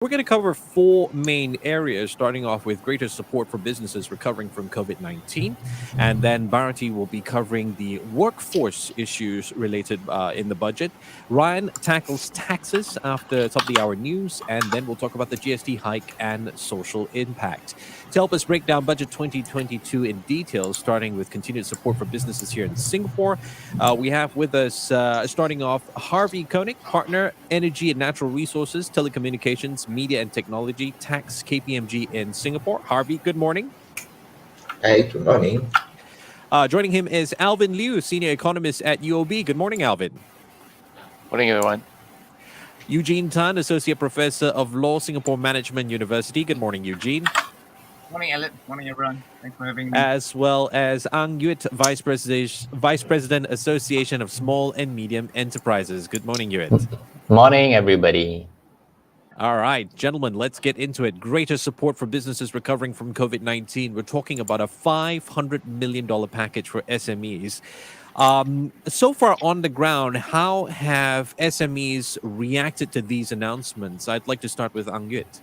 We're going to cover four main areas, starting off with greater support for businesses recovering from COVID 19. And then Bharati will be covering the workforce issues related in the budget. Ryan tackles taxes after top of the hour news. And then we'll talk about the GST hike and social impact. To help us break down Budget 2022 in detail, starting with continued support for businesses here in Singapore, we have with us, starting off, Harvey Koenig, partner, energy and natural resources, telecommunications, media and technology, tax, KPMG in Singapore. Harvey, good morning. Hi, good morning. Joining him is Alvin Liu, senior economist at UOB. Good morning, Alvin. Morning, everyone. Eugene Tan, associate professor of law, Singapore Management University. Good morning, Eugene. Morning, Alex. Morning, everyone. Thanks for having me. As well as Ang Yuet, Vice President, Association of Small and Medium Enterprises. Good morning, Yuet. Morning, everybody. All right, gentlemen, let's get into it. Greater support for businesses recovering from COVID 19. We're talking about a $500 million package for SMEs. So far on the ground, how have SMEs reacted to these announcements? I'd like to start with Ang Yuet.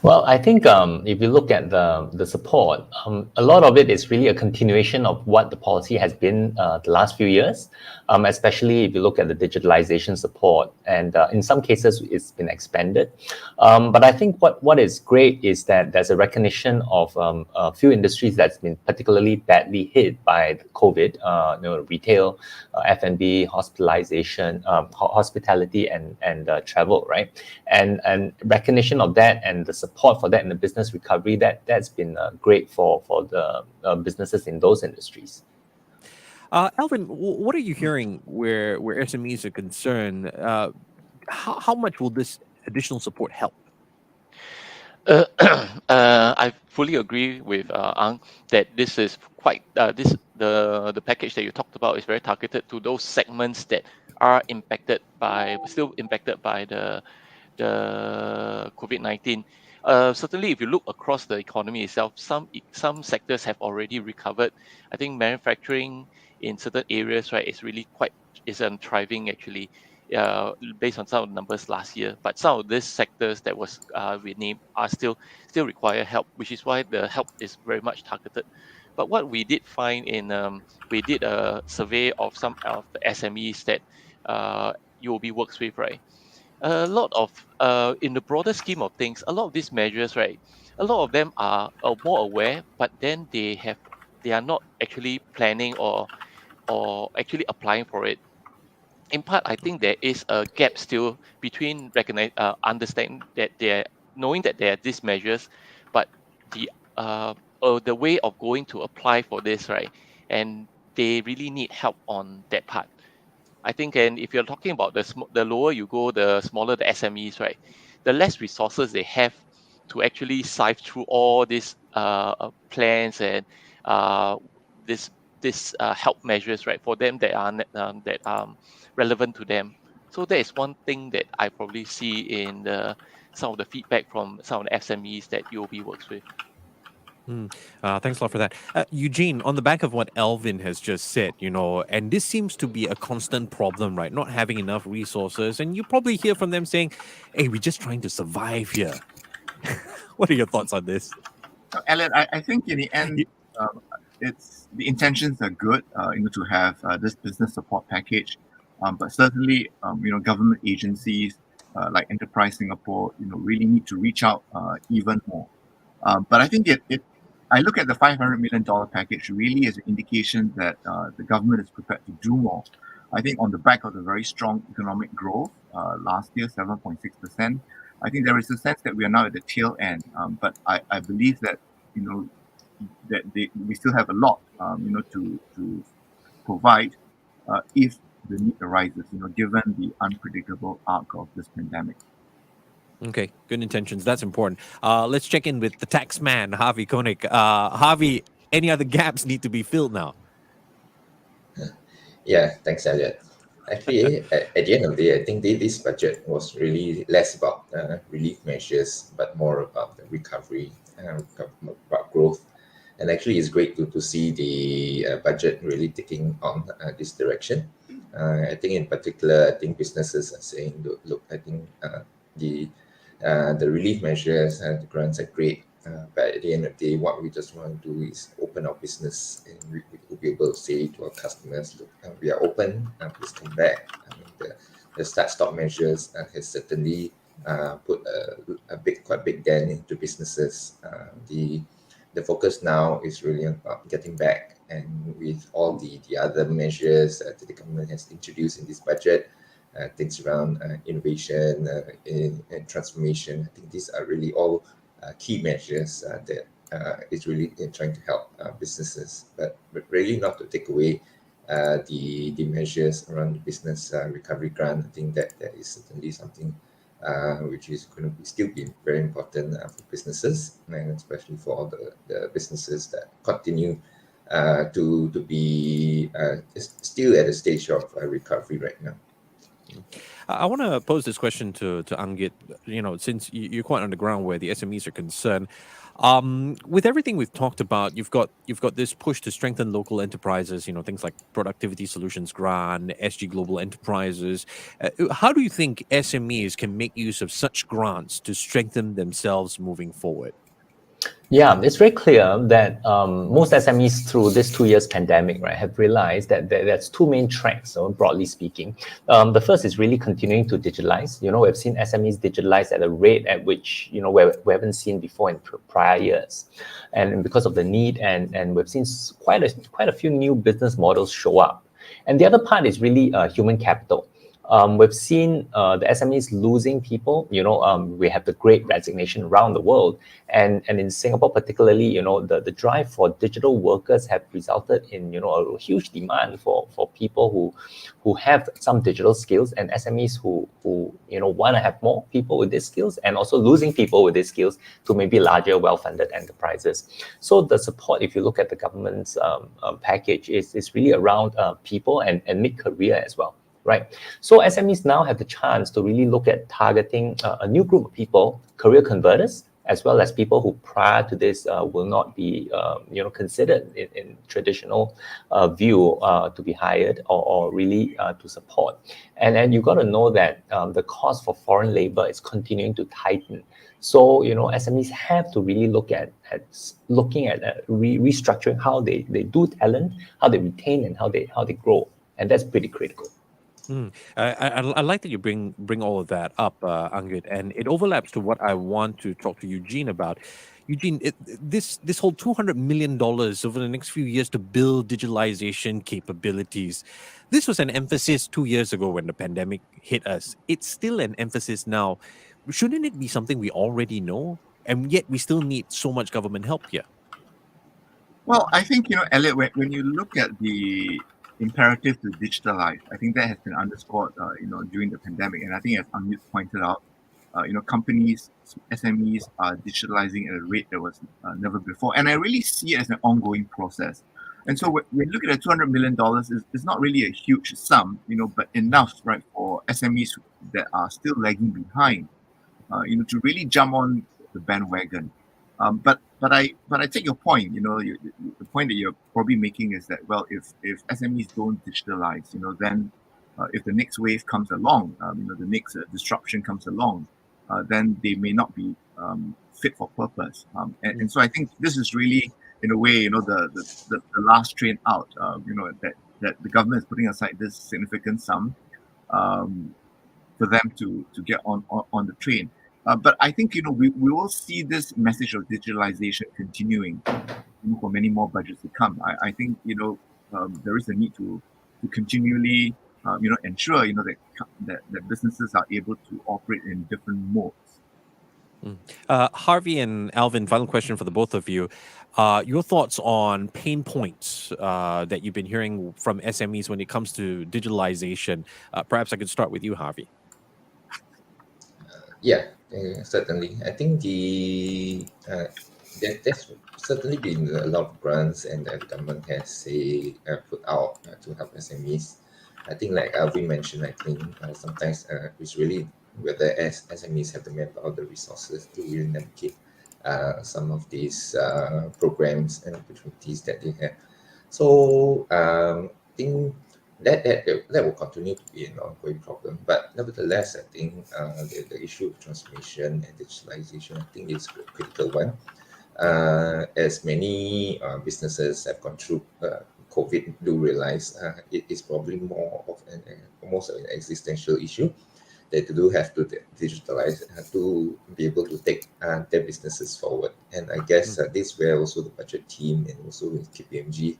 Well, I think if you look at the support, a lot of it is really a continuation of what the policy has been the last few years, especially if you look at the digitalization support. And in some cases, it's been expanded. But I think what is great is that there's a recognition of a few industries that's been particularly badly hit by COVID, retail, F&B, hospitality, and travel, right? And recognition of that and the support for that in the business recovery, that's been great for the businesses in those industries. Alvin, what are you hearing where SMEs are concerned? How much will this additional support help? I fully agree with Ang that this is quite the package that you talked about is very targeted to those segments that are still impacted by the COVID-19. Certainly, if you look across the economy itself, some sectors have already recovered. I think manufacturing in certain areas, right, is thriving actually, based on some of the numbers last year. But some of these sectors that was we named are still require help, which is why the help is very much targeted. But what we did find we did a survey of some of the SMEs that UOB works with, right? A lot of in the broader scheme of things, a lot of these measures, right, a lot of them are more aware, but then they are not actually planning or actually applying for it. In part, I think there is a gap still between understanding that knowing that there are these measures, but the way of going to apply for this, right, and they really need help on that part. I think, and if you're talking about the lower you go, the smaller the SMEs, right, the less resources they have to actually sift through all these plans and this help measures, right, for them that are relevant to them. So that is one thing that I probably see in some of the feedback from some of the SMEs that UOB works with. Thanks a lot for that. Eugene, on the back of what Alvin has just said, and this seems to be a constant problem, right? Not having enough resources. And you probably hear from them saying, hey, we're just trying to survive here. What are your thoughts on this? Ellen, I think in the end, the intentions are good, to have this business support package. But certainly, government agencies like Enterprise Singapore, really need to reach out even more. But I think I look at the $500 million package really as an indication that the government is prepared to do more. I think on the back of the very strong economic growth last year, 7.6%, I think there is a sense that we are now at the tail end. But I believe that we still have a lot to provide if the need arises, given the unpredictable arc of this pandemic. Okay, good intentions. That's important. Let's check in with the tax man, Harvey Koenig. Harvey, any other gaps need to be filled now? Yeah, thanks, Elliot. Actually, at the end of the day, I think this budget was really less about relief measures, but more about the recovery, about growth. And actually, it's great to see the budget really taking on this direction. I think in particular, I think businesses are saying, look, I think the the relief measures and the grants are great. But at the end of the day, what we just want to do is open our business, and we will be able to say to our customers, look, we are open, please come back. I mean, the start-stop measures has certainly put quite big dent into businesses. The focus now is really about getting back, and with all the other measures that the government has introduced in this budget, things around innovation and transformation. I think these are really all key measures that is really trying to help businesses, but really not to take away the measures around the business recovery grant. I think that is certainly something which is going to still be very important for businesses, and especially for all the businesses that continue to be still at a stage of recovery right now. I want to pose this question to Angit. Since you're quite on the ground where the SMEs are concerned, with everything we've talked about, you've got this push to strengthen local enterprises. Things like Productivity Solutions Grant, SG Global Enterprises. How do you think SMEs can make use of such grants to strengthen themselves moving forward? Yeah, it's very clear that most SMEs through this 2 years pandemic, right, have realized that there's two main tracks, broadly speaking. The first is really continuing to digitalize. We've seen SMEs digitalize at a rate at which, we haven't seen before in prior years. And because of the need, and we've seen quite a few new business models show up. And the other part is really human capital. We've seen the SMEs losing people. We have the great resignation around the world, and in Singapore particularly, the drive for digital workers have resulted in a huge demand for people who have some digital skills, and SMEs who want to have more people with these skills, and also losing people with these skills to maybe larger, well-funded enterprises. So the support, if you look at the government's package, is really around people and mid-career as well. Right. So SMEs now have the chance to really look at targeting a new group of people, career converters, as well as people who prior to this will not be considered in traditional view to be hired or really to support. And then you got to know that the cost for foreign labor is continuing to tighten. So SMEs have to really look at looking at restructuring how they do talent, how they retain, and how they grow, and that's pretty critical. I like that you bring all of that up, Angit, and it overlaps to what I want to talk to Eugene about. Eugene, this whole $200 million over the next few years to build digitalization capabilities, this was an emphasis 2 years ago when the pandemic hit us. It's still an emphasis now. Shouldn't it be something we already know, and yet we still need so much government help here? Well, I think, Elliot, when you look at the imperative to digitalize, I think that has been underscored, during the pandemic. And I think, as Amit pointed out, companies, SMEs are digitalizing at a rate that was never before. And I really see it as an ongoing process. And so when you look at the $200 million, it's not really a huge sum, but enough, right, for SMEs that are still lagging behind, to really jump on the bandwagon. But I take your point. The point that you're probably making is that, well, if SMEs don't digitalize, then if the next wave comes along, the next disruption comes along, then they may not be fit for purpose. And so I think this is really, in a way, the last train out. That the government is putting aside this significant sum for them to get on the train. But I think we will see this message of digitalization continuing for many more budgets to come. I think there is a need to continually ensure that businesses are able to operate in different modes. Harvey and Alvin, final question for the both of you. Your thoughts on pain points that you've been hearing from SMEs when it comes to digitalization. Perhaps I could start with you, Harvey. Certainly. I think there's certainly been a lot of grants, and the government has put out to help SMEs. I think, like Alvin mentioned, I think sometimes it's really whether SMEs have the manpower, the resources to really navigate some of these programs and opportunities that they have. So I think that will continue to be an ongoing problem. But nevertheless, I think the issue of transformation and digitalization, I think, is a critical one. As many businesses have gone through COVID, do realize it is probably more of almost an existential issue. They do have to digitalize to be able to take their businesses forward. And I guess this where also the budget team and also with KPMG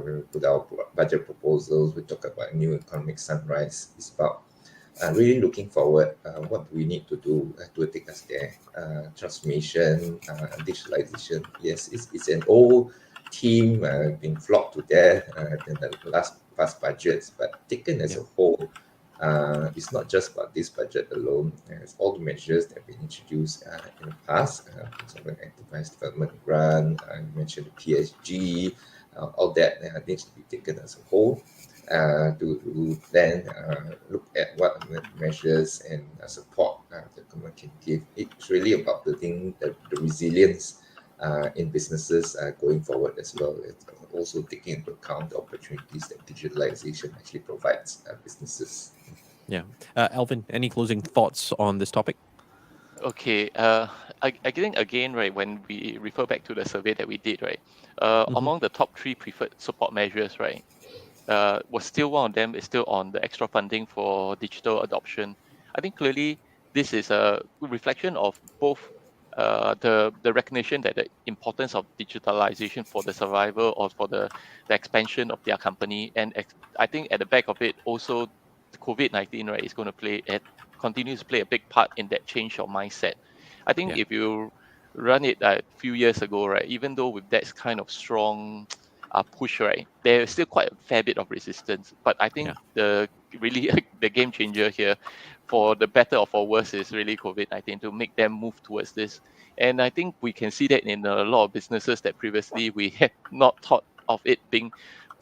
we put our budget proposals. We talk about new economic sunrise. It's about really looking forward. What do we need to do to take us there? Transformation, digitalization. Yes, it's an old team being flogged to death in the past budgets, but taken as a whole, it's not just about this budget alone. It's all the measures that have been introduced in the past. For example, enterprise development grant. I mentioned the PSG. All that needs to be taken as a whole to then look at what measures and support the government can give. It's really about building the resilience in businesses going forward as well. It's also taking into account the opportunities that digitalization actually provides businesses. Yeah. Alvin, any closing thoughts on this topic? Okay, I think again, right, when we refer back to the survey that we did, right, among the top 3 preferred support measures, right, was still one of them is still on the extra funding for digital adoption. I think clearly this is a reflection of both the recognition that the importance of digitalization for the survival or for the expansion of their company, and I think at the back of it also the COVID-19, right, is going to continues to play a big part in that change of mindset. I think if you run it a few years ago, right, even though with that kind of strong push, right, there's still quite a fair bit of resistance. But I think the game changer here, for the better or for worse, is really COVID-19 to make them move towards this. And I think we can see that in a lot of businesses that previously we had not thought of it being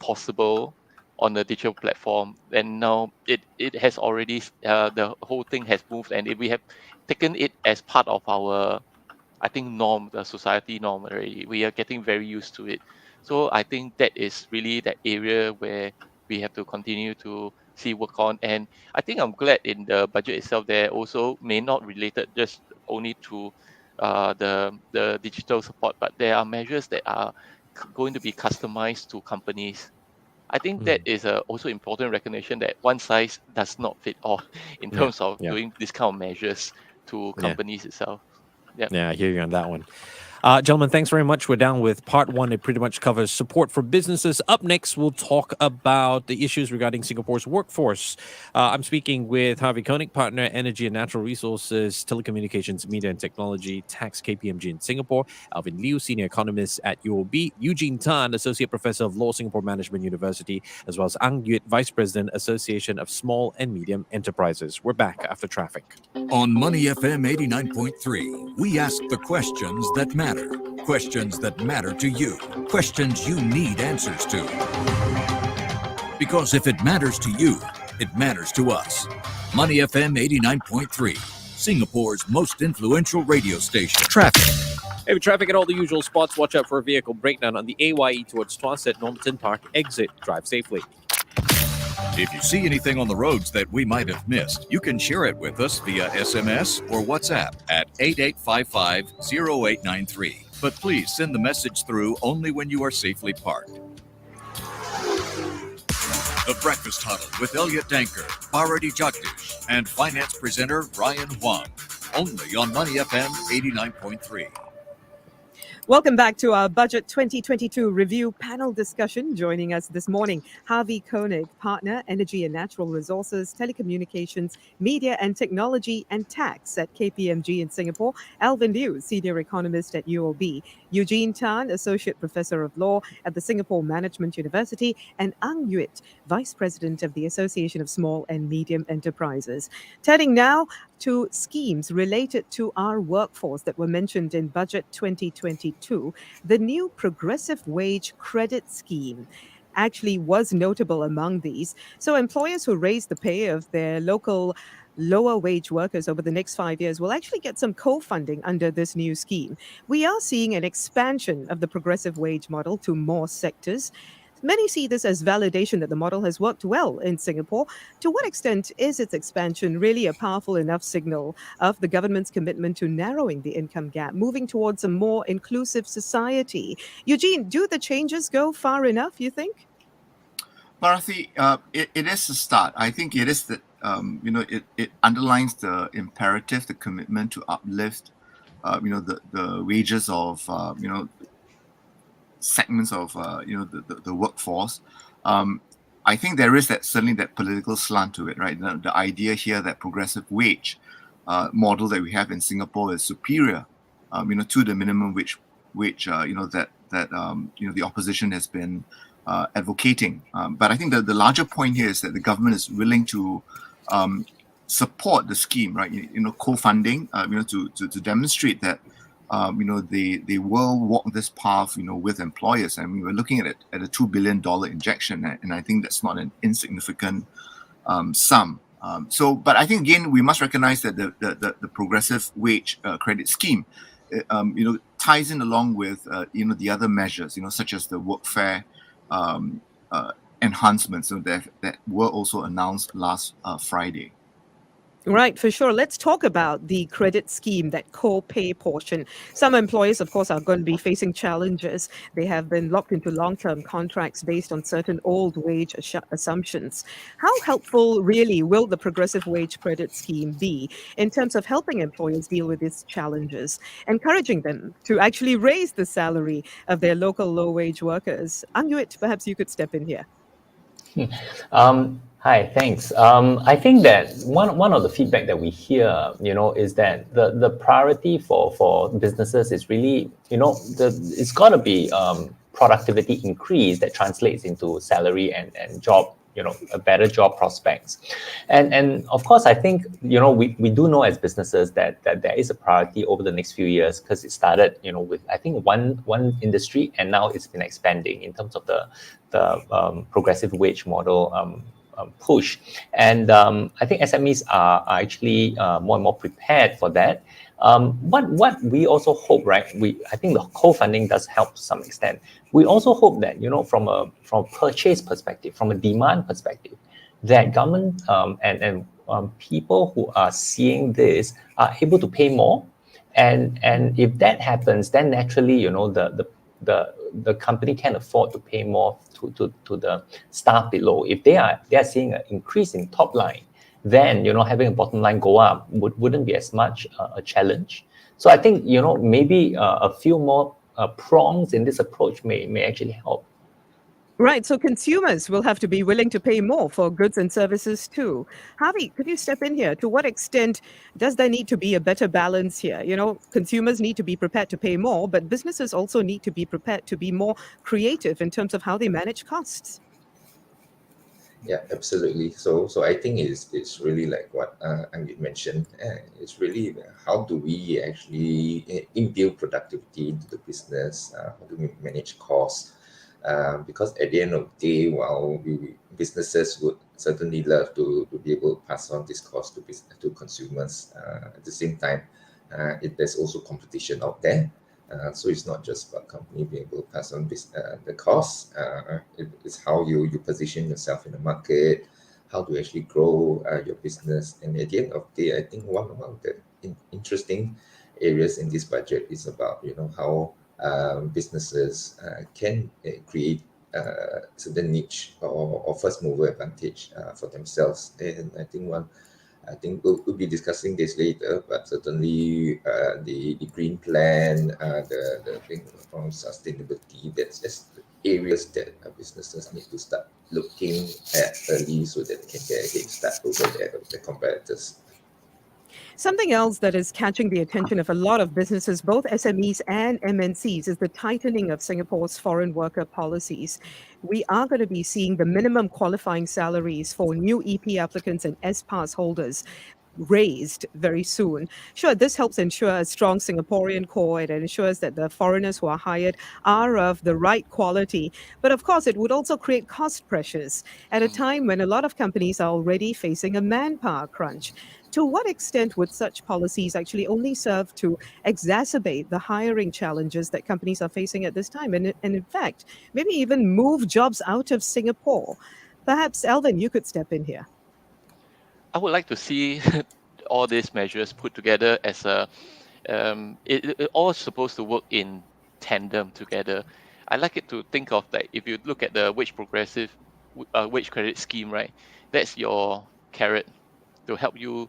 possible on the digital platform, and now it has already the whole thing has moved, and we have taken it as part of our, I think, norm, the society norm already. We are getting very used to it. So I think that is really that area where we have to continue to see work on. And I think I'm glad in the budget itself there also may not related just only to the digital support, but there are measures that are going to be customized to companies. I think that is also important recognition that one size does not fit all in terms of doing this kind of measures to companies itself. Yeah, I hear you on that one. Gentlemen, thanks very much. We're down with part 1. It pretty much covers support for businesses. Up next, we'll talk about the issues regarding Singapore's workforce. I'm speaking with Harvey Koenig, partner, Energy and Natural Resources, Telecommunications, Media and Technology, Tax, KPMG in Singapore, Alvin Liu, Senior Economist at UOB, Eugene Tan, Associate Professor of Law, Singapore Management University, as well as Ang Yut, Vice President, Association of Small and Medium Enterprises. We're back after traffic. On Money FM 89.3, we ask the questions that matter. Questions that matter to you. Questions you need answers to. Because if it matters to you, it matters to us. Money FM 89.3, Singapore's most influential radio station. Traffic. Hey, with traffic at all the usual spots, watch out for a vehicle breakdown on the AYE towards Tuas at Normanton Park exit. Drive safely. If you see anything on the roads that we might have missed, you can share it with us via SMS or WhatsApp at 8855-0893. But please send the message through only when you are safely parked. The Breakfast Huddle with Elliot Danker, Bharati Jagdish, and finance presenter Ryan Huang. Only on Money FM 89.3. Welcome back to our Budget 2022 Review panel discussion. Joining us this morning, Harvey Koenig, Partner, Energy and Natural Resources, Telecommunications, Media and Technology and Tax at KPMG in Singapore, Alvin Liu, Senior Economist at UOB, Eugene Tan, Associate Professor of Law at the Singapore Management University, and Ang Yut, Vice President of the Association of Small and Medium Enterprises. Turning now to schemes related to our workforce that were mentioned in Budget 2022, the new Progressive Wage Credit Scheme actually was notable among these. So employers who raise the pay of their local lower wage workers over the next 5 years will actually get some co-funding under this new scheme. We are seeing an expansion of the progressive wage model to more sectors. Many see this as validation that the model has worked well in Singapore. To what extent is its expansion really a powerful enough signal of the government's commitment to narrowing the income gap, moving towards a more inclusive society? Eugene, do the changes go far enough, you think? Bharathi, it is a start. I think it is that it underlines the imperative, the commitment to uplift the wages of segments of the workforce. I think there is certainly that political slant to it, right? The idea here that progressive wage model that we have in Singapore is superior, to the minimum wage, that the opposition has been advocating. But I think the larger point here is that the government is willing to support the scheme, right? Co-funding, to demonstrate that they will walk this path, with employers. I mean, we're looking at a $2 billion injection, and I think that's not an insignificant sum. But I think again we must recognize that the progressive wage credit scheme, ties in along with the other measures, such as the workfare enhancements, that were also announced last Friday. Right, for sure. Let's talk about the credit scheme, that co-pay portion. Some employers, of course, are going to be facing challenges. They have been locked into long-term contracts based on certain old wage assumptions. How helpful really will the progressive wage credit scheme be in terms of helping employers deal with these challenges, encouraging them to actually raise the salary of their local low-wage workers? Anguit, perhaps you could step in here. Hi, thanks. I think that one of the feedback that we hear, is that the priority for businesses is really, it's got to be productivity increase that translates into salary and job, a better job prospects. And of course, I think, we do know as businesses that there is a priority over the next few years, because it started, with, I think, one industry, and now it's been expanding in terms of the progressive wage model push. And I think SMEs are actually more and more prepared for that. What we also hope, right? I think the co-funding does help to some extent. We also hope that, from a purchase perspective, from a demand perspective, that government and people who are seeing this are able to pay more. And if that happens, then naturally, the company can afford to pay more to the staff below. If they are seeing an increase in top line, then having a bottom line go up wouldn't be as much a challenge. So I think maybe a few more prongs in this approach may actually help. Right, so consumers will have to be willing to pay more for goods and services too. Harvey, could you step in here? To what extent does there need to be a better balance here? Consumers need to be prepared to pay more, but businesses also need to be prepared to be more creative in terms of how they manage costs. Yeah, absolutely. So I think it's really like what Angit mentioned. It's really how do we actually imbue productivity into the business? How do we manage costs? Because at the end of the day, while businesses would certainly love to be able to pass on this cost to consumers, at the same time, there's also competition out there. So it's not just about company being able to pass on the cost. It's how you position yourself in the market, how to actually grow your business. And at the end of the day, I think one of the interesting areas in this budget is about how businesses can create certain niche or first mover advantage for themselves. And I think we'll be discussing this later, but certainly the green plan, the thing from sustainability, that's just areas that businesses need to start looking at early so that they can get a head start over their competitors. Something else that is catching the attention of a lot of businesses, both SMEs and MNCs, is the tightening of Singapore's foreign worker policies. We are going to be seeing the minimum qualifying salaries for new EP applicants and S-Pass holders raised very soon. Sure, this helps ensure a strong Singaporean core. It ensures that the foreigners who are hired are of the right quality. But of course, it would also create cost pressures at a time when a lot of companies are already facing a manpower crunch. To what extent would such policies actually only serve to exacerbate the hiring challenges that companies are facing at this time? And in fact, maybe even move jobs out of Singapore? Perhaps, Alvin, you could step in here. I would like to see all these measures put together as a it all supposed to work in tandem together. I like it to think of that if you look at the wage credit scheme, right? That's your carrot to help you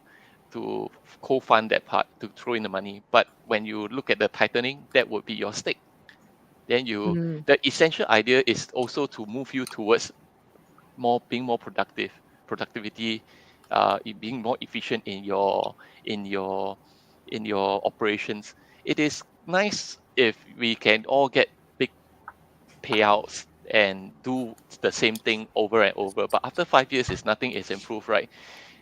to co-fund that part to throw in the money. But when you look at the tightening, that would be your stick. Then Mm. the essential idea is also to move you towards being more productivity, being more efficient in your in your operations. It is nice if we can all get big payouts and do the same thing over and over. But after 5 years, is nothing is improved, right?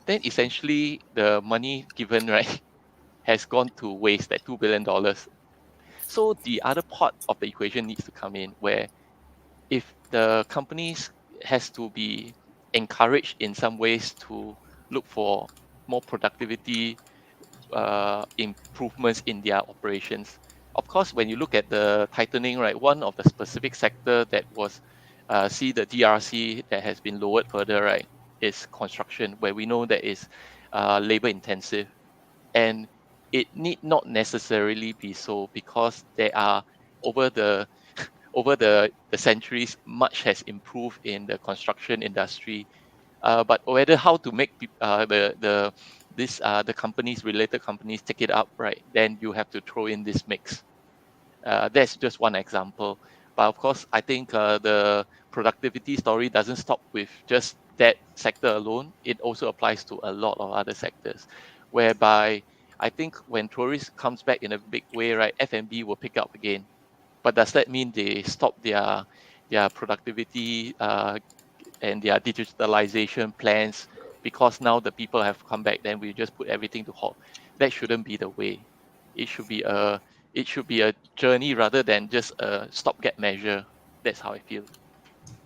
Then essentially the money given, right, has gone to waste, that $2 billion. So the other part of the equation needs to come in where if the companies has to be encouraged in some ways to look for more productivity improvements in their operations. Of course, when you look at the tightening, right, one of the specific sector that was see the DRC that has been lowered further, right, is construction, where we know that is labor intensive, and it need not necessarily be so because there are over the over the centuries, much has improved in the construction industry. But whether how to make the companies, related companies, take it up, right, then you have to throw in this mix. That's just one example. But of course, I think the productivity story doesn't stop with just that sector alone. It also applies to a lot of other sectors, whereby I think when tourists comes back in a big way, right, F&B will pick up again. But does that mean they stop their productivity and their digitalization plans because now the people have come back? Then we just put everything to halt. That shouldn't be the way. It should be a journey rather than just a stopgap measure. That's how I feel.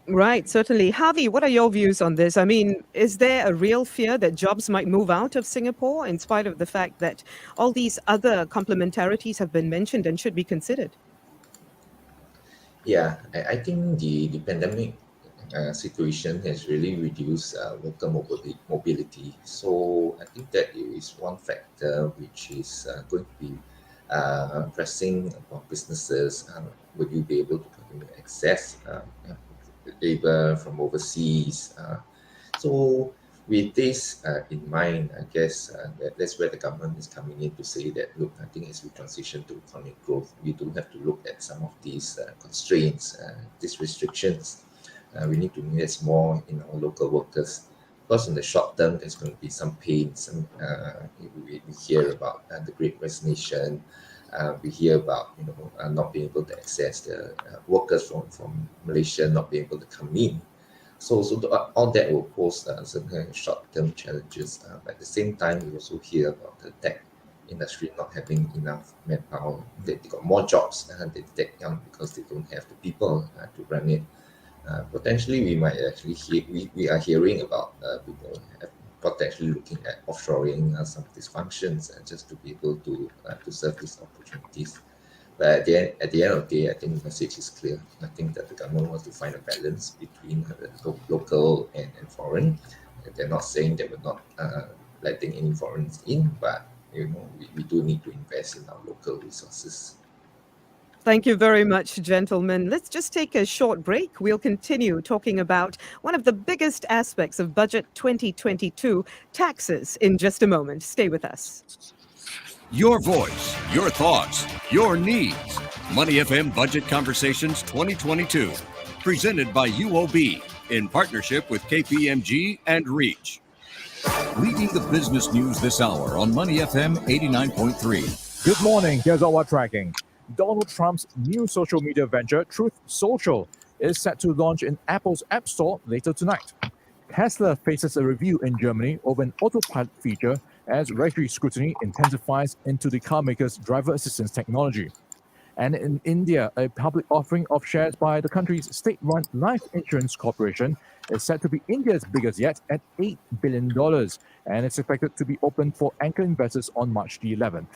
Right, certainly. Harvey, what are your views on this? I mean, is there a real fear that jobs might move out of Singapore in spite of the fact that all these other complementarities have been mentioned and should be considered? Yeah, I think the pandemic situation has really reduced local mobility. So I think that is one factor which is going to be pressing upon businesses. Will you be able to continue to access labor from overseas? So with this in mind, I guess that's where the government is coming in to say that, look, I think as we transition to economic growth, we do have to look at some of these constraints, these restrictions. We need to invest more in our local workers. Because in the short term, there's going to be some pain. We hear about the Great Resignation. We hear about not being able to access the workers from Malaysia not being able to come in. So all that will pose some kind of short-term challenges. But at the same time, we also hear about the tech industry not having enough manpower. They got more jobs and they take young because they don't have the people to run it. Potentially, we might actually we are hearing about people potentially looking at offshoring some of these functions just to be able to serve these opportunities. But at the end of the day, I think the message is clear. I think that the government wants to find a balance between local and foreign. They're not saying that we're not letting any foreigners in, but we do need to invest in our local resources. Thank you very much, gentlemen. Let's just take a short break. We'll continue talking about one of the biggest aspects of Budget 2022, taxes, in just a moment. Stay with us. Your voice, your thoughts, your needs. Money FM Budget Conversations 2022. Presented by UOB in partnership with KPMG and Reach. Leading the business news this hour on Money FM 89.3. Good morning. Here's our tracking. Donald Trump's new social media venture, Truth Social, is set to launch in Apple's App Store later tonight. Tesla faces a review in Germany over an autopilot feature as regulatory scrutiny intensifies into the car maker's driver assistance technology. And in India, a public offering of shares by the country's state-run life insurance corporation is set to be India's biggest yet at $8 billion, and it's expected to be open for anchor investors on March the 11th.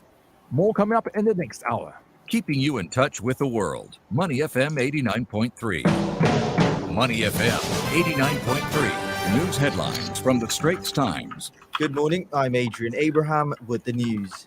More coming up in the next hour. Keeping you in touch with the world. Money FM 89.3. Money FM 89.3. News headlines from the Straits Times. Good morning, I'm Adrian Abraham with the news.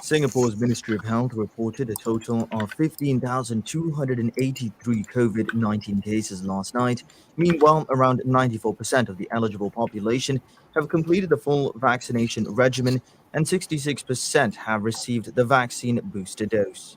Singapore's Ministry of Health reported a total of 15,283 COVID-19 cases last night. Meanwhile, around 94% of the eligible population have completed the full vaccination regimen and 66% have received the vaccine booster dose.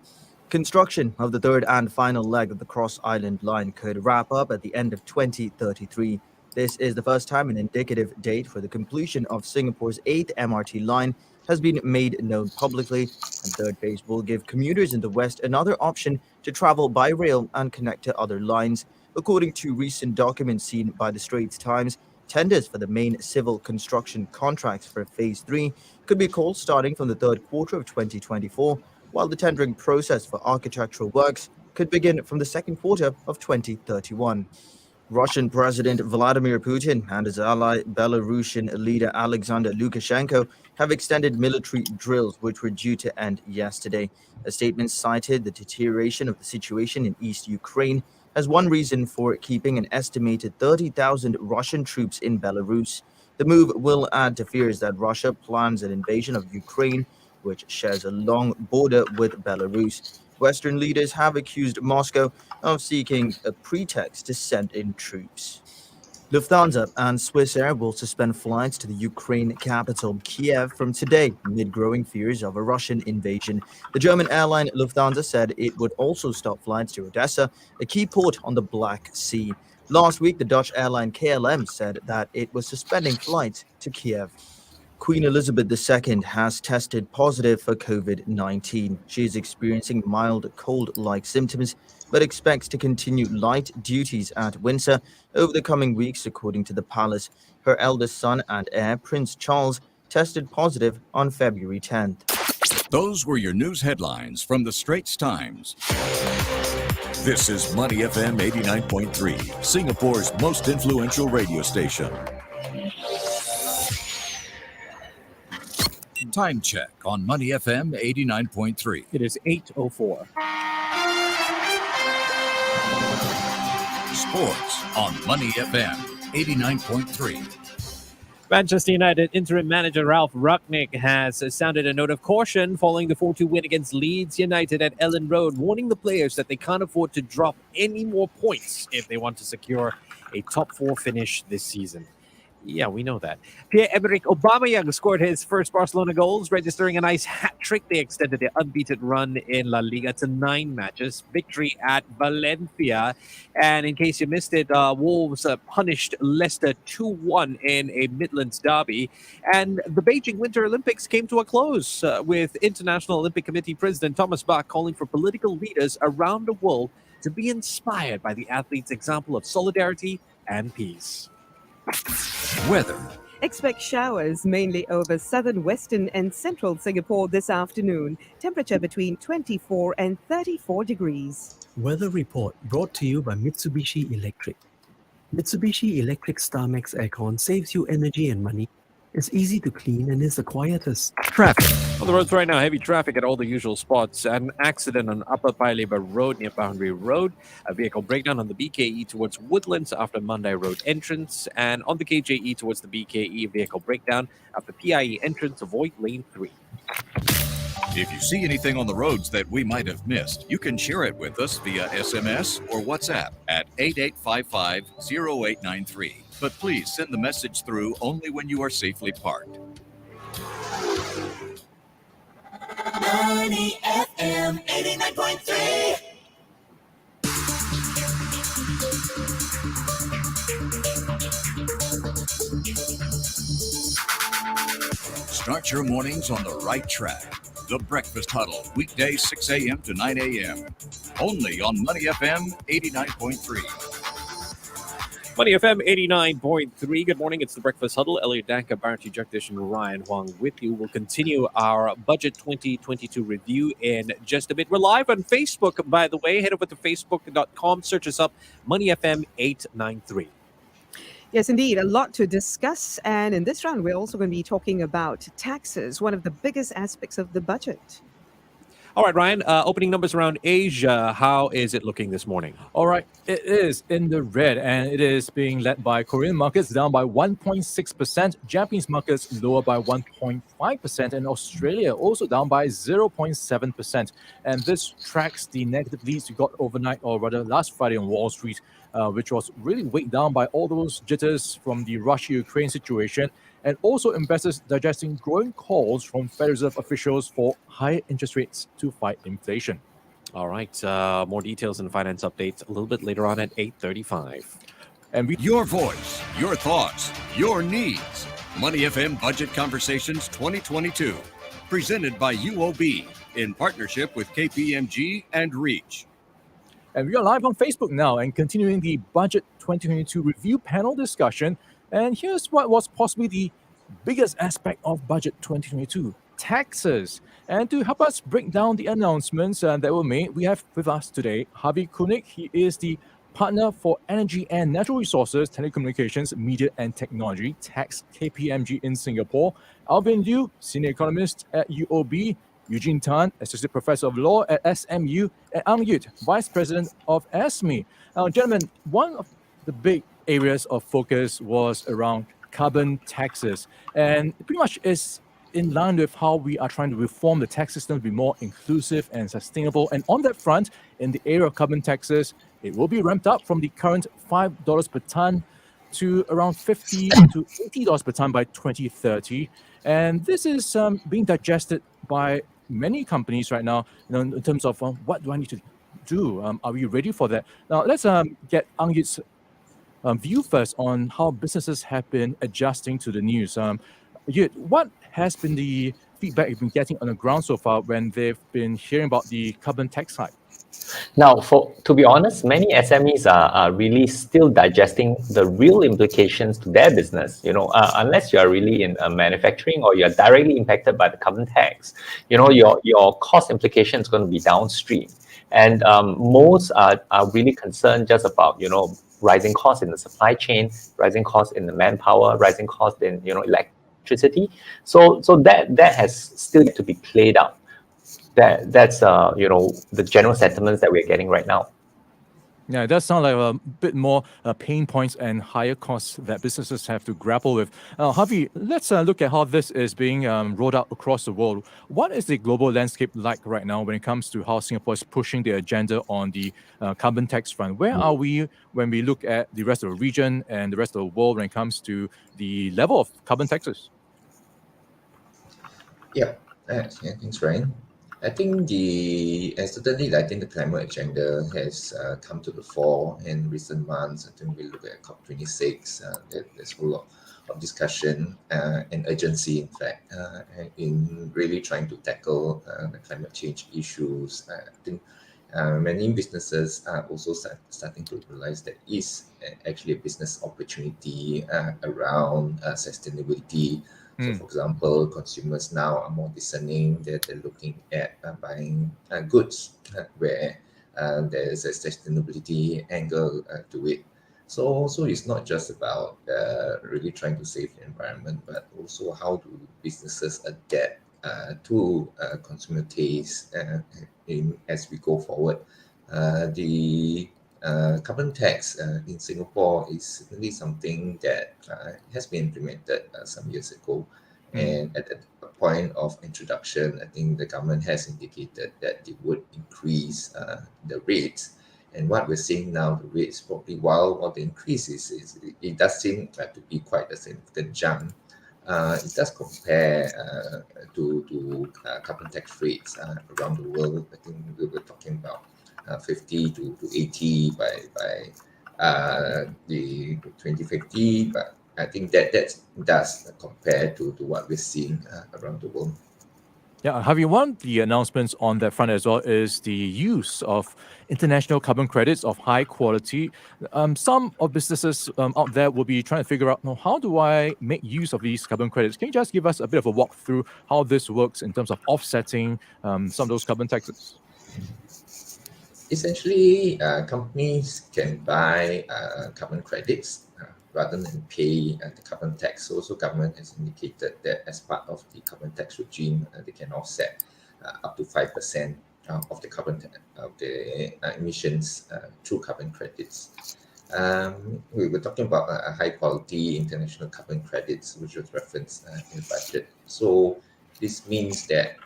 Construction of the third and final leg of the Cross Island Line could wrap up at the end of 2033. This is the first time an indicative date for the completion of Singapore's 8th MRT line has been made known publicly, and third phase will give commuters in the West another option to travel by rail and connect to other lines. According to recent documents seen by the Straits Times, tenders for the main civil construction contracts for Phase 3 could be called starting from the third quarter of 2024, while the tendering process for architectural works could begin from the second quarter of 2031. Russian President Vladimir Putin and his ally Belarusian leader Alexander Lukashenko have extended military drills which were due to end yesterday. A statement cited the deterioration of the situation in East Ukraine as one reason for keeping an estimated 30,000 Russian troops in Belarus. The move will add to fears that Russia plans an invasion of Ukraine, which shares a long border with Belarus. Western leaders have accused Moscow of seeking a pretext to send in troops. Lufthansa and Swiss Air will suspend flights to the Ukraine capital, Kiev, from today, amid growing fears of a Russian invasion. The German airline Lufthansa said it would also stop flights to Odessa, a key port on the Black Sea. Last week, the Dutch airline KLM said that it was suspending flights to Kiev. Queen Elizabeth II has tested positive for COVID-19. She is experiencing mild cold-like symptoms, but expects to continue light duties at Windsor over the coming weeks, according to the palace. Her eldest son and heir, Prince Charles, tested positive on February 10th. Those were your news headlines from the Straits Times. This is Money FM 89.3, Singapore's most influential radio station. Time check on Money FM 89.3. It is 8:04. Sports on Money FM 89.3. Manchester United interim manager Ralph Rangnick has sounded a note of caution following the 4-2 win against Leeds United at Ellen Road, warning the players that they can't afford to drop any more points if they want to secure a top 4 finish this season. Yeah, we know that. Pierre-Emerick Aubameyang scored his first Barcelona goals, registering a nice hat-trick. They extended their unbeaten run in La Liga to 9 matches. Victory at Valencia. And in case you missed it, Wolves punished Leicester 2-1 in a Midlands derby. And the Beijing Winter Olympics came to a close with International Olympic Committee President Thomas Bach calling for political leaders around the world to be inspired by the athletes' example of solidarity and peace. Weather. Expect showers mainly over southern, western and central Singapore this afternoon. Temperature between 24 and 34 degrees. Weather report brought to you by Mitsubishi Electric. Mitsubishi Electric StarMax Aircon saves you energy and money. It's easy to clean and is the quietest. Traffic. On the roads right now, heavy traffic at all the usual spots. An accident on Upper Paya Lebar Road near Boundary Road. A vehicle breakdown on the BKE towards Woodlands after Mandai Road entrance. And on the KJE towards the BKE, vehicle breakdown after PIE entrance. Avoid lane 3. If you see anything on the roads that we might have missed, you can share it with us via SMS or WhatsApp at 8855-0893. But please send the message through only when you are safely parked. Money FM 89.3. Start your mornings on the right track. The Breakfast Huddle, weekdays 6 a.m. to 9 a.m. Only on Money FM 89.3. Money FM 89.3. Good morning. It's the Breakfast Huddle. Elliot Danka, Bharati Jagdish, and Ryan Huang with you. We'll continue our Budget 2022 review in just a bit. We're live on Facebook, by the way. Head over to facebook.com, search us up, Money FM 893. Yes, indeed, a lot to discuss. And in this round, we're also going to be talking about taxes, one of the biggest aspects of the budget. All right, Ryan, opening numbers around Asia. How is it looking this morning? All right, it is in the red, and it is being led by Korean markets down by 1.6%, Japanese markets lower by 1.5%, and Australia also down by 0.7%. And this tracks the negative leads we got overnight, or rather last Friday on Wall Street, which was really weighed down by all those jitters from the Russia-Ukraine situation, and also investors digesting growing calls from Federal Reserve officials for higher interest rates to fight inflation. All right, more details and finance updates a little bit later on at 8:35. And Your voice, your thoughts, your needs. Money FM Budget Conversations 2022. Presented by UOB in partnership with KPMG and Reach. And we are live on Facebook now and continuing the Budget 2022 review panel discussion. And here's what was possibly the biggest aspect of Budget 2022, taxes. And to help us break down the announcements that were made, we have with us today Harvey Koenig. He is the partner for Energy and Natural Resources, Telecommunications, Media and Technology, Tax, KPMG in Singapore. Alvin Liu, Senior Economist at UOB. Eugene Tan, Associate Professor of Law at SMU, and Ang Yut, Vice President of ASME. Now, gentlemen, one of the big areas of focus was around carbon taxes, and it pretty much is in line with how we are trying to reform the tax system to be more inclusive and sustainable. And on that front, in the area of carbon taxes, it will be ramped up from the current $5 per ton to around $50 to $80 per ton by 2030. And this is being digested by many companies right now, in terms of what do I need to do? Are we ready for that? Now, let's get Ang Yut's view first on how businesses have been adjusting to the news. Yut, what has been the feedback you've been getting on the ground so far when they've been hearing about the carbon tax hike? Now, to be honest, many SMEs are really still digesting the real implications to their business. Unless you are really in manufacturing or you are directly impacted by the carbon tax, your cost implication is going to be downstream. And most are really concerned just about, rising costs in the supply chain, rising costs in the manpower, rising costs in, electricity. So that has still to be played out. That's the general sentiments that we're getting right now. Yeah, it does sound like a bit more pain points and higher costs that businesses have to grapple with. Harvey, let's look at how this is being rolled out across the world. What is the global landscape like right now when it comes to how Singapore is pushing the agenda on the carbon tax front? Where are we when we look at the rest of the region and the rest of the world when it comes to the level of carbon taxes? Yeah, thanks, Ryan. I think certainly I think the climate agenda has come to the fore in recent months. I think we look at COP26. There's a whole lot of discussion and urgency, in fact, in really trying to tackle the climate change issues. I think many businesses are also starting to realize that is actually a business opportunity around sustainability. So, for example, consumers now are more discerning that they're looking at buying goods where there is a sustainability angle to it. So it's not just about really trying to save the environment, but also how do businesses adapt to consumer taste as we go forward. The carbon tax in Singapore is certainly something that has been implemented some years ago. And at the point of introduction, I think the government has indicated that they would increase the rates. And what we're seeing now, the rates probably, while the increase it does seem to be quite a significant jump. It does compare to carbon tax rates around the world. I think we were talking about 50 to 80 by the 2050, but I think that does compare to what we're seeing around the world. Yeah, Harvey, one of the announcements on that front as well is the use of international carbon credits of high quality. Some of businesses out there will be trying to figure out, how do I make use of these carbon credits? Can you just give us a bit of a walkthrough how this works in terms of offsetting some of those carbon taxes? Essentially, companies can buy carbon credits rather than pay the carbon tax. So also government has indicated that as part of the carbon tax regime, they can offset up to 5% of the of the emissions through carbon credits. We were talking about high quality international carbon credits, which was referenced in the budget. So this means that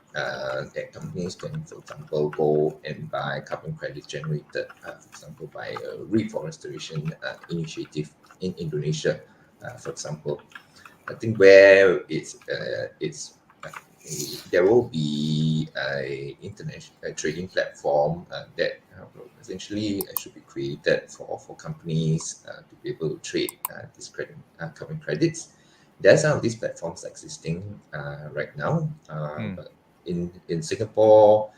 companies can, for example, go and buy carbon credits generated, for example, by a reforestation initiative in Indonesia, for example. I think where it's there will be a international trading platform that essentially should be created for companies to be able to trade these carbon credits. There are some of these platforms existing right now, but in Singapore,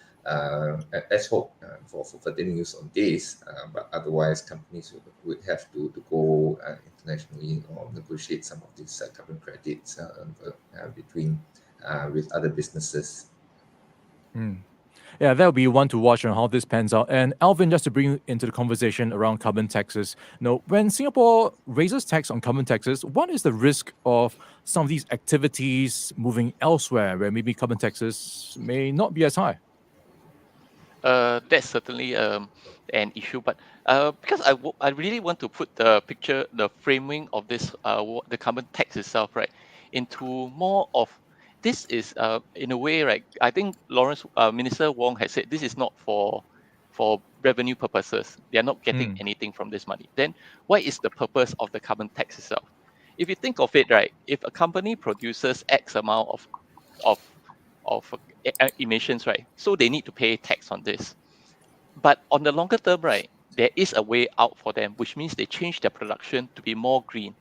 let's hope for further news on this. But otherwise, companies would have to go internationally or negotiate some of these carbon credits between with other businesses. Yeah, that'll be one to watch on how this pans out. And Alvin, just to bring you into the conversation around carbon taxes, when Singapore raises tax on carbon taxes, what is the risk of some of these activities moving elsewhere where maybe carbon taxes may not be as high? That's certainly an issue, but because I really want to put the picture, the framing of this, the carbon tax itself, right, into more of this is in a way, right. I think Minister Wong has said this is not for revenue purposes. They are not getting anything from this money. Then what is the purpose of the carbon tax itself? If you think of it, right, if a company produces X amount of emissions, right? So they need to pay tax on this. But on the longer term, right, there is a way out for them, which means they change their production to be more green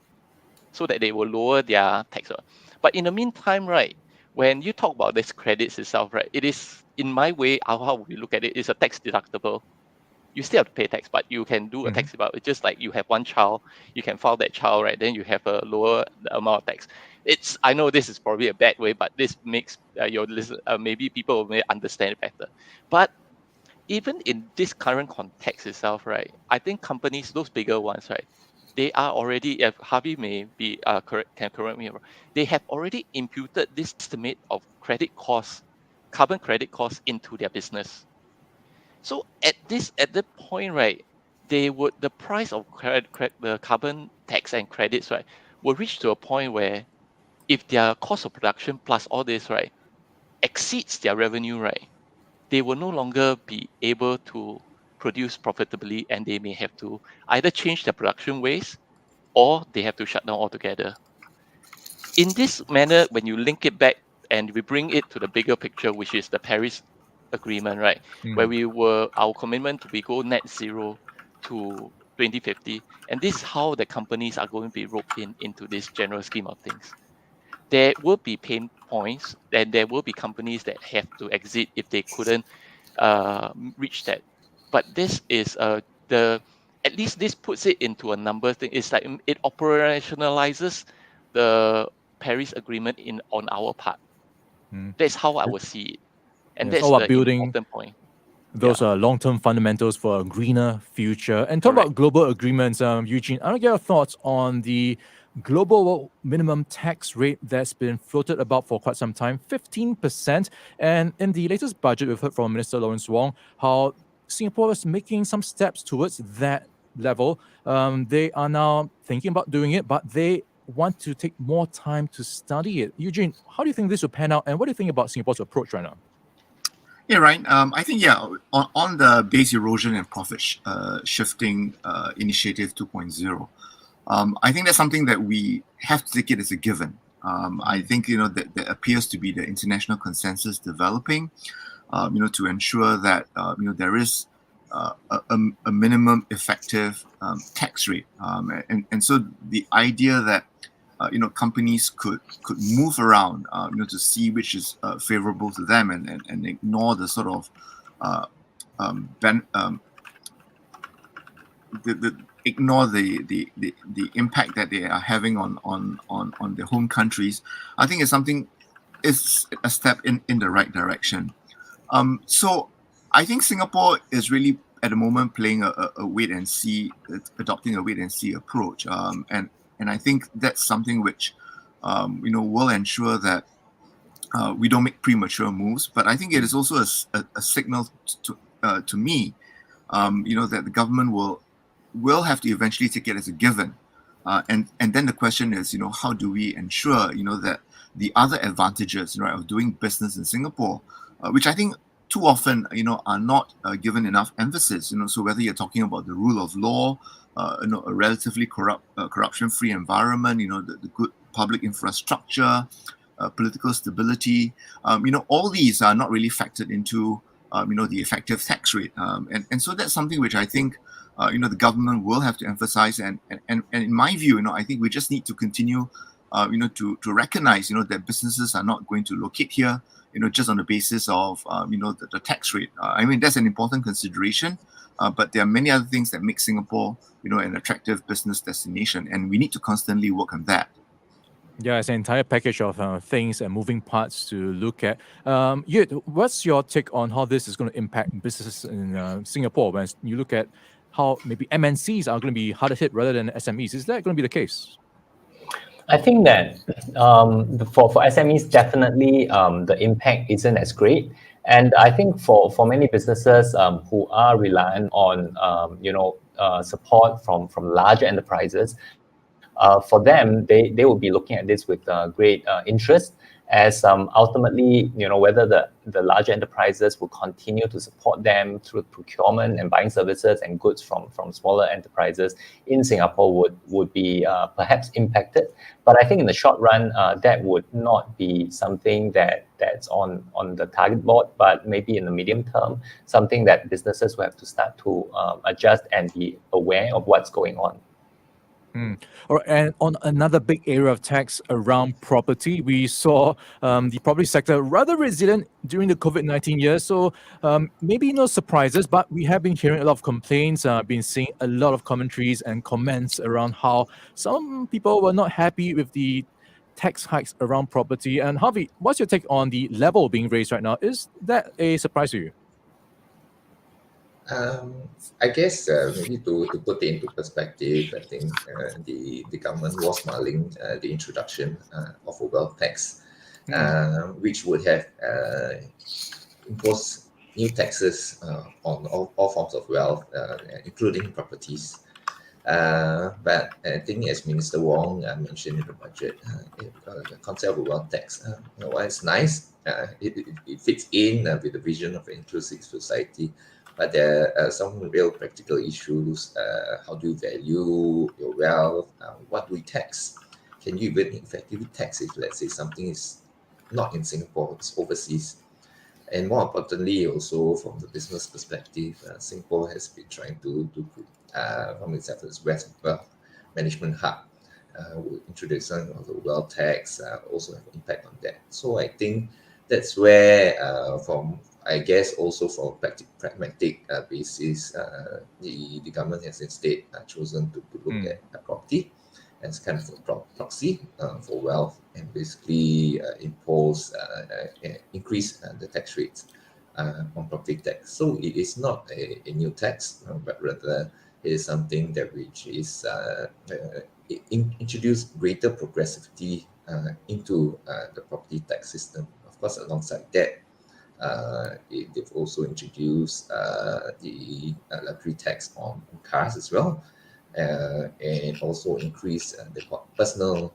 so that they will lower their tax. But in the meantime, right, when you talk about this credits itself, right, it is, in my way, how we look at it, is a tax deductible. You still have to pay tax, but you can do a tax about it. Just like you have one child, you can file that child, right? Then you have a lower amount of tax. I know this is probably a bad way, but this makes your listen. Maybe people may understand it better. But even in this current context itself, right? I think companies, those bigger ones, right? They are already. If Harvey may be can correct me, they have already imputed this estimate of credit costs, carbon credit costs into their business. So at that point, right, the price of the carbon tax and credits, right, will reach to a point where if their cost of production plus all this, right, exceeds their revenue, right, they will no longer be able to produce profitably, and they may have to either change their production ways or they have to shut down altogether. In this manner, when you link it back and we bring it to the bigger picture, which is the Paris Agreement, right, where our commitment to be go net zero to 2050, and this is how the companies are going to be roped into this general scheme of things. There will be pain points, and there will be companies that have to exit if they couldn't reach that. But this is the at least this puts it into a number thing. It's like it operationalizes the Paris Agreement on our part. That's how I would see it, and It's that's all about the building important point. those long-term fundamentals for a greener future. And talk Correct. about global agreements, Eugene, I want to get your thoughts on the global minimum tax rate that's been floated about for quite some time, 15%. And in the latest budget, we've heard from Minister Lawrence Wong how Singapore is making some steps towards that level. They are now thinking about doing it, but they want to take more time to study it. Eugene, how do you think this will pan out, and what do you think about Singapore's approach right now? Yeah, right. I think, on the base erosion and profit shifting initiative 2.0, I think that's something that we have to take it as a given. I think, that there appears to be the international consensus developing, to ensure that, there is a minimum effective tax rate. And so the idea that companies could move around, to see which is favorable to them, and ignore the sort of ignore the impact that they are having on their home countries. I think it's a step in the right direction. So I think Singapore is really at the moment playing a wait and see, adopting a wait and see approach. And I think that's something which will ensure that we don't make premature moves. But I think it is also a signal to me, that the government will have to eventually take it as a given. And then the question is, how do we ensure, that the other advantages, right, of doing business in Singapore, which I think too often, are not given enough emphasis. So whether you're talking about the rule of law, a relatively corruption-free environment, the good public infrastructure, political stability, all these are not really factored into, the effective tax rate. And so that's something which I think, the government will have to emphasize. And in my view, I think we just need to continue, to recognize, that businesses are not going to locate here, just on the basis of, the tax rate. I mean, that's an important consideration, but there are many other things that make Singapore, an attractive business destination, and we need to constantly work on that. Yeah, it's an entire package of things and moving parts to look at. Yud, what's your take on how this is going to impact businesses in Singapore when you look at how maybe MNCs are going to be harder hit rather than SMEs? Is that going to be the case? I think that for SMEs, definitely the impact isn't as great. And I think for many businesses who are reliant on support from larger enterprises, for them, they will be looking at this with great interest, as ultimately, whether the larger enterprises will continue to support them through procurement and buying services and goods from smaller enterprises in Singapore would be perhaps impacted. But I think in the short run, that would not be something that's on the target board, but maybe in the medium term, something that businesses will have to start to adjust and be aware of what's going on. All right, and on another big area of tax around property, we saw the property sector rather resilient during the COVID-19 years. So maybe no surprises, but we have been hearing a lot of complaints, been seeing a lot of commentaries and comments around how some people were not happy with the tax hikes around property. And Harvey, what's your take on the level being raised right now? Is that a surprise to you? I guess maybe to put it into perspective, I think the government was mulling the introduction of a wealth tax, which would have imposed new taxes on all forms of wealth, including properties. But I think, as Minister Wong mentioned in the budget, the concept of a wealth tax, while it's nice, it fits in with the vision of an inclusive society. But there are some real practical issues. How do you value your wealth? What do we tax? Can you even effectively tax if, let's say, something is not in Singapore, it's overseas? And more importantly, also from the business perspective, Singapore has been trying to from its efforts, Wealth Management Hub, introduction of the wealth tax also have impact on that. So I think that's where, I guess also from a pragmatic basis, the government has instead chosen to look at property as kind of a proxy for wealth, and basically increase the tax rates on property tax. So it is not a new tax, but rather it is something that which is introduce greater progressivity into the property tax system. Of course, alongside that, they've also introduced the luxury tax on cars as well, and also increased the personal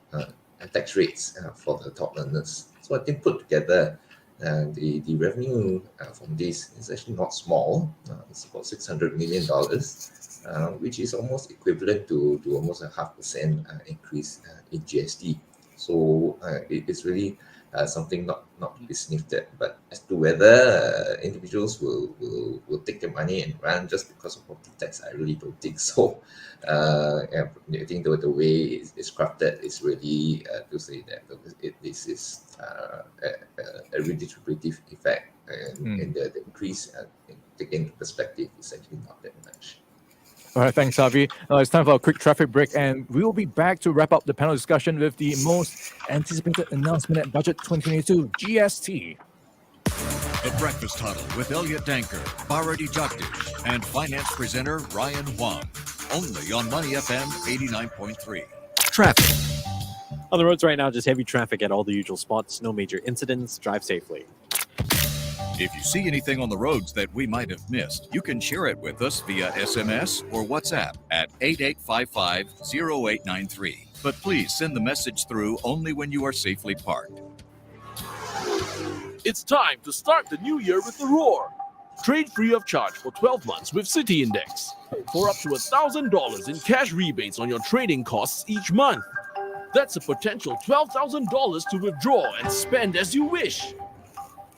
tax rates for the top earners. So I think put together, the revenue from this is actually not small. It's about $600 million, which is almost equivalent to almost a 0.5% increase in GST. So it is really something not to be sniffed at. But as to whether individuals will take their money and run just because of property tax, I really don't think so. Yeah, I think the way it's crafted is really to say that this is a redistributive effect, and the increase taken into perspective is actually not that much. All right, thanks, Harvey. It's time for a quick traffic break, and we'll be back to wrap up the panel discussion with the most anticipated announcement at Budget 2022, GST. The Breakfast Huddle with Elliot Danker, Bharati Jagdish, and finance presenter Ryan Huang. Only on Money FM 89.3. Traffic. On the roads right now, just heavy traffic at all the usual spots. No major incidents. Drive safely. If you see anything on the roads that we might have missed, you can share it with us via SMS or WhatsApp at 8855-0893. But please send the message through only when you are safely parked. It's time to start the new year with the roar. Trade free of charge for 12 months with City Index for up to $1,000 in cash rebates on your trading costs each month. That's a potential $12,000 to withdraw and spend as you wish.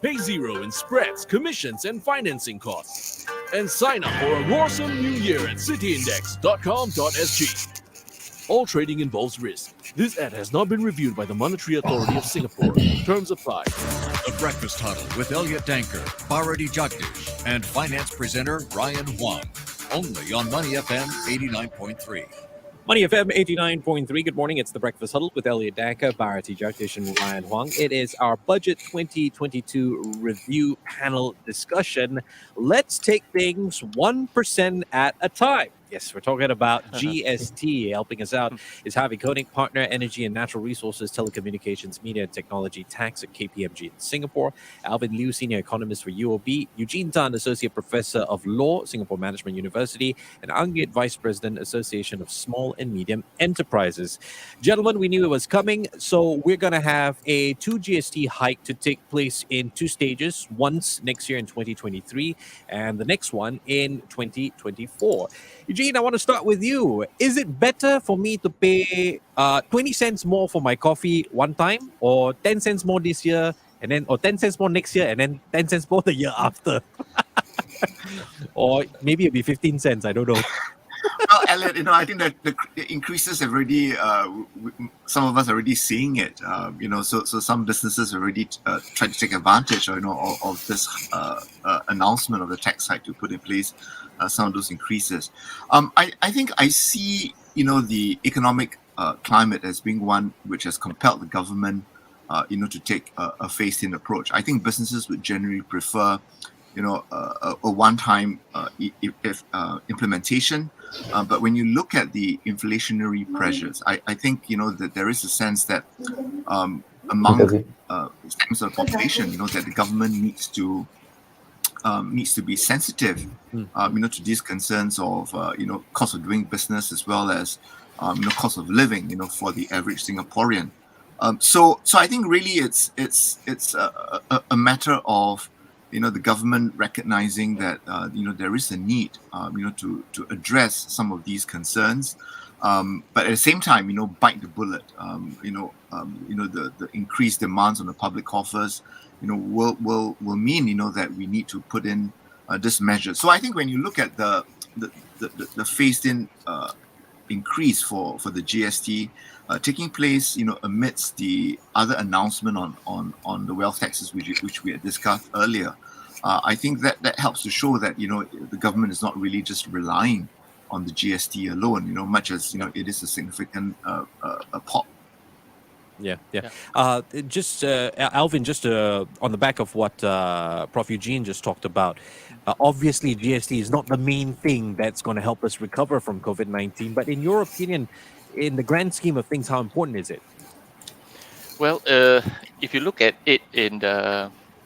Pay zero in spreads, commissions, and financing costs. And sign up for a roarsome new year at cityindex.com.sg. All trading involves risk. This ad has not been reviewed by the Monetary Authority of Singapore. Terms apply. The Breakfast Huddle with Elliot Danker, Bharati Jagdish, and finance presenter Ryan Huang. Only on Money FM 89.3. Money FM 89.3. Good morning. It's the Breakfast Huddle with Elliot Danker, Bharati Jagdish, and Ryan Huang. It is our Budget 2022 review panel discussion. Let's take things 1% at a time. Yes, we're talking about GST. Helping us out is Harvey Koenig, partner, energy and natural resources, telecommunications, media and technology tax at KPMG in Singapore. Alvin Liu, senior economist for UOB. Eugene Tan, associate professor of law, Singapore Management University. And Angit, vice president, Association of Small and Medium Enterprises. Gentlemen, we knew it was coming, so we're going to have a 2 GST hike to take place in 2 stages. Once next year in 2023, and the next one in 2024. Eugene, I want to start with you. Is it better for me to pay 20 cents more for my coffee one time, or 10 cents more this year, and then, or 10 cents more next year, and then 10 cents more the year after? Or maybe it'll be 15 cents. I don't know. Well, Elliot, I think that the increases have already, some of us are already seeing it. So some businesses already try to take advantage, of this announcement of the tax hike to put in place some of those increases. I think I see, the economic climate as being one which has compelled the government, to take a phased-in approach. I think businesses would generally prefer, a one-time implementation. But when you look at the inflationary pressures, I think, that there is a sense that among segments of the population, that the government needs to be sensitive, to these concerns of, cost of doing business as well as, cost of living, for the average Singaporean. So I think really it's a matter of, the government recognizing that, there is a need, to address some of these concerns, but at the same time, bite the bullet. The increased demands on the public coffers, will mean, that we need to put in this measure. So I think when you look at the phased-in increase for the GST taking place, amidst the other announcement on the wealth taxes which we had discussed earlier, I think that helps to show that the government is not really just relying on the GST alone, much as it is a significant pot. Yeah. Alvin, just on the back of what Prof. Eugene just talked about, obviously GST is not the main thing that's going to help us recover from COVID-19. But in your opinion, in the grand scheme of things, how important is it? Well, if you look at it in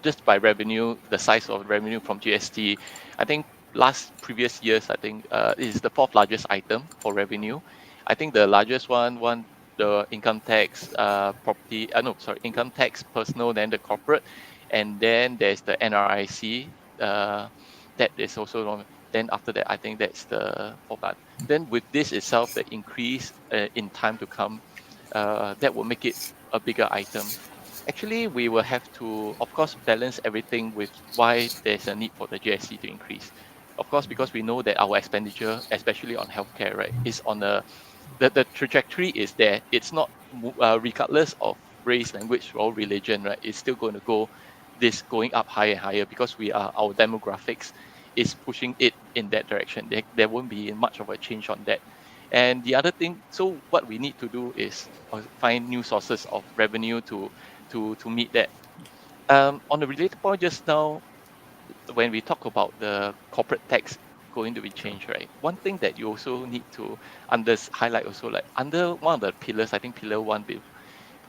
just by revenue, the size of revenue from GST, I think previous years, I think it is the 4th largest item for revenue. I think the largest one, the income tax, income tax, personal, then the corporate, and then there's the NRIC. That is also. Then after that, I think that's the 4th one. Then with this itself, the increase in time to come, that will make it a bigger item. Actually, we will have to, of course, balance everything with why there's a need for the GST to increase. Of course, because we know that our expenditure, especially on healthcare, right, is on the trajectory is there. It's not regardless of race, language, or religion, right? It's still going to go this going up higher and higher because our demographics is pushing it in that direction. There won't be much of a change on that. And the other thing, so what we need to do is find new sources of revenue to meet that. On the related point just now, when we talk about the corporate tax going to be changed, right? One thing that you also need to highlight also, like under one of the pillars, I think pillar one,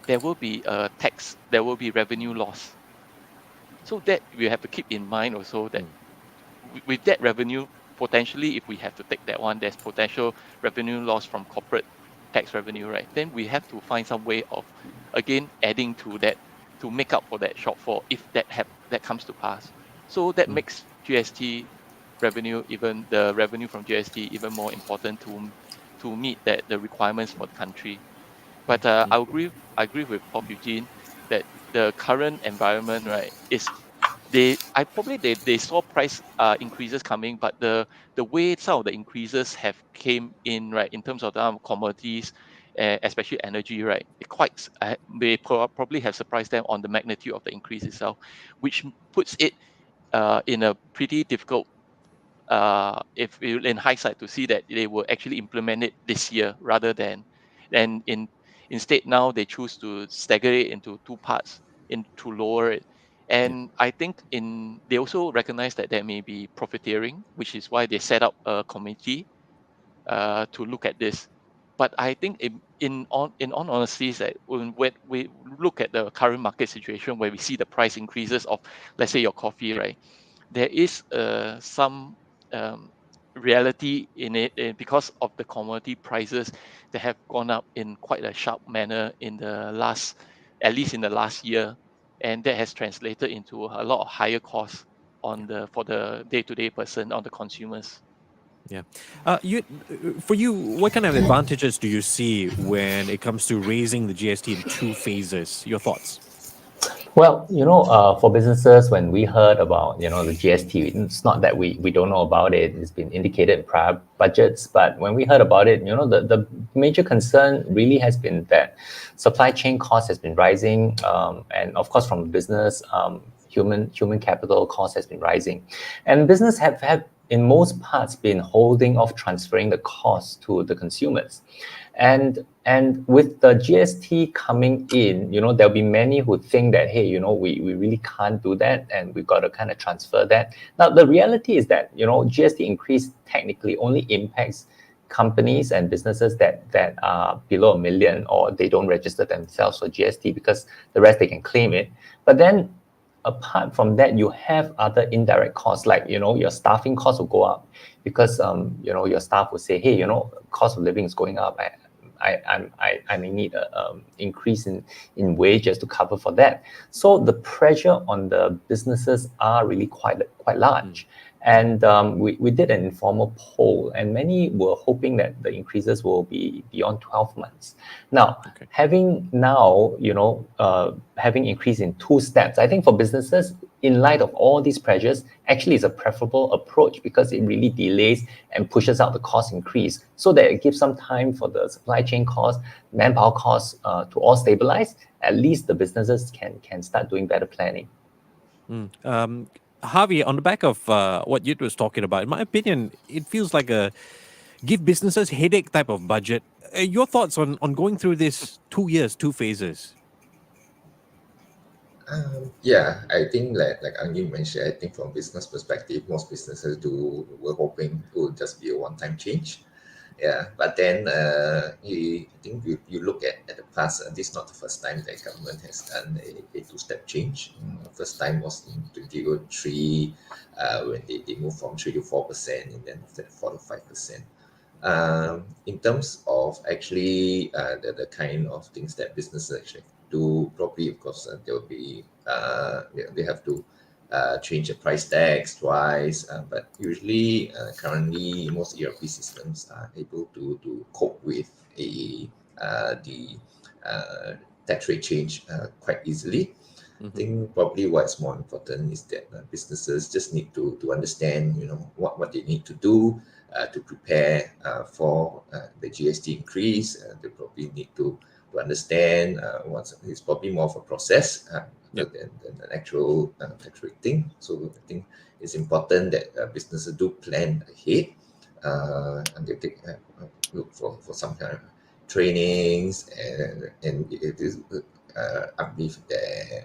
there will be a tax, there will be revenue loss. So that we have to keep in mind also that with that revenue, potentially, if we have to take that one, there's potential revenue loss from corporate tax revenue, right? Then we have to find some way of, again, adding to that to make up for that shortfall if that comes to pass. So that makes GST revenue, even the revenue from GST, even more important to meet the requirements for the country. But I agree with Prof. Eugene that the current environment, right, is they saw price increases coming, but the way some of the increases have came in, right, in terms of the commodities, especially energy, right, they probably have surprised them on the magnitude of the increase itself, which puts it in a pretty difficult, if in hindsight, to see that they will actually implement it this year rather than and instead now they choose to stagger it into two parts to lower it. And I think they also recognize that there may be profiteering, which is why they set up a committee to look at this. But I think in all honesty, is that when we look at the current market situation where we see the price increases of, let's say, your coffee, right, there is some um, reality in it, because of the commodity prices that have gone up in quite a sharp manner at least in the last year, and that has translated into a lot of higher costs for the day-to-day person, on the consumers. Yeah. For you, what kind of advantages do you see when it comes to raising the GST in two phases? Your thoughts? Well, for businesses, when we heard about, the GST, it's not that we don't know about it. It's been indicated in prior budgets. But when we heard about it, the major concern really has been that supply chain cost has been rising. And of course, from business, human capital cost has been rising. And business have in most parts been holding off transferring the cost to the consumers. And with the GST coming in, there'll be many who think that, hey, we really can't do that, and we've got to kind of transfer that. Now, the reality is that, GST increase technically only impacts companies and businesses that are below 1 million, or they don't register themselves for GST, because the rest they can claim it. But then apart from that, you have other indirect costs, like, your staffing costs will go up because, your staff will say, hey, cost of living is going up. I may need an increase in wages to cover for that. So the pressure on the businesses are really quite large. And we did an informal poll, and many were hoping that the increases will be beyond 12 months. Now, having increased in two steps, I think for businesses, in light of all these pressures, actually is a preferable approach, because it really delays and pushes out the cost increase, so that it gives some time for the supply chain costs, manpower costs to all stabilize. At least the businesses can start doing better planning. Harvey, on the back of what Yit was talking about, in my opinion, it feels like a give businesses headache type of budget. Your thoughts on going through this 2 years, two phases? Yeah, I think like Angin mentioned, I think from business perspective, most businesses were hoping it would just be a one-time change. Yeah, but then I think you look at the past, this is not the first time the government has done a two-step change. First time was in 2003, when they moved from 3 to 4%, and then after that 4 to 5%. In terms of actually the kind of things that businesses actually do, probably, of course, there will be they have to change the price tags twice, but usually currently most ERP systems are able to cope with the tax rate change quite easily. I Mhm. think probably what's more important is that businesses just need to understand, what they need to do to prepare for the GST increase. They probably need to understand it's probably more of a process Yep. than an actual tax rate thing. So I think it's important that businesses do plan ahead and they take look for some kind of trainings and it is uplift their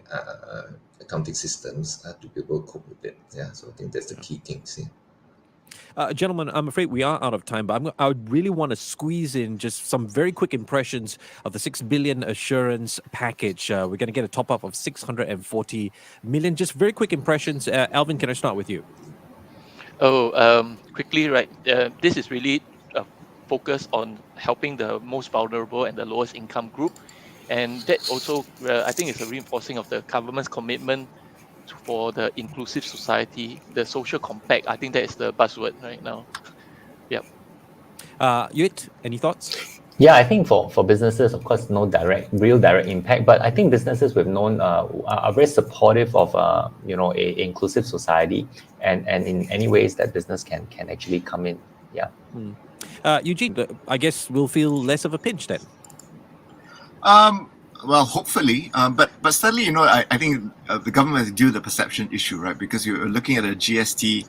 accounting systems to be able to cope with it. Yeah, so I think that's the key things. Yeah. Gentlemen, I'm afraid we are out of time, but I would really want to squeeze in just some very quick impressions of the 6 billion assurance package. We're going to get a top up of 640 million. Just very quick impressions. Alvin, can I start with you? Quickly, right? This is really focused on helping the most vulnerable and the lowest income group, and that also I think is a reinforcing of the government's commitment for the inclusive society, the social compact. I think that is the buzzword right now. Yep. Yut, any thoughts? Yeah, I think for businesses, of course, no real direct impact. But I think businesses we've known are very supportive of a inclusive society, and in any ways that business can actually come in. Yeah. Eugene, I guess we'll feel less of a pinch then. Well, hopefully, but certainly, I think the government has deal with the perception issue, right? Because you're looking at a GST,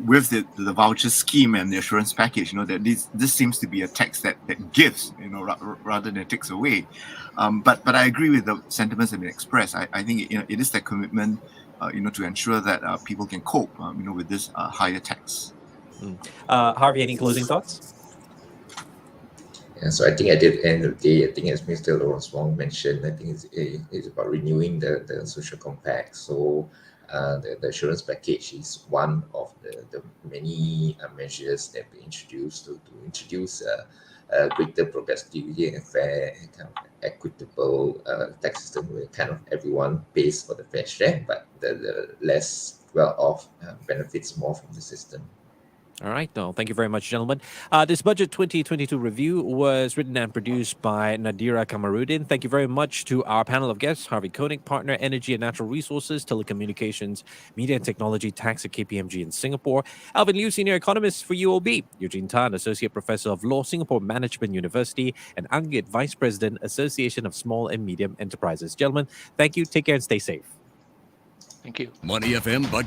with the voucher scheme and the assurance package, that this seems to be a tax that gives, rather than takes away. But I agree with the sentiments that have been expressed. I think it is that commitment, to ensure that people can cope, with this higher tax. Harvey, any closing thoughts? Yeah, so I think at the end of the day, I think as Mr. Lawrence Wong mentioned, I think it's about renewing the social compact. So the assurance package is one of the many measures that we introduced to introduce greater progressivity and fair and kind of equitable tax system where kind of everyone pays for the fair share, but the less well off benefits more from the system. All right. No, thank you very much, gentlemen. This Budget 2022 review was written and produced by Nadira Kamarudin. Thank you very much to our panel of guests, Harvey Koenig, Partner, Energy and Natural Resources, Telecommunications, Media and Technology, Tax at KPMG in Singapore, Alvin Liu, Senior Economist for UOB, Eugene Tan, Associate Professor of Law, Singapore Management University, and Angit, Vice President, Association of Small and Medium Enterprises. Gentlemen, thank you. Take care and stay safe. Thank you. Money FM Budget.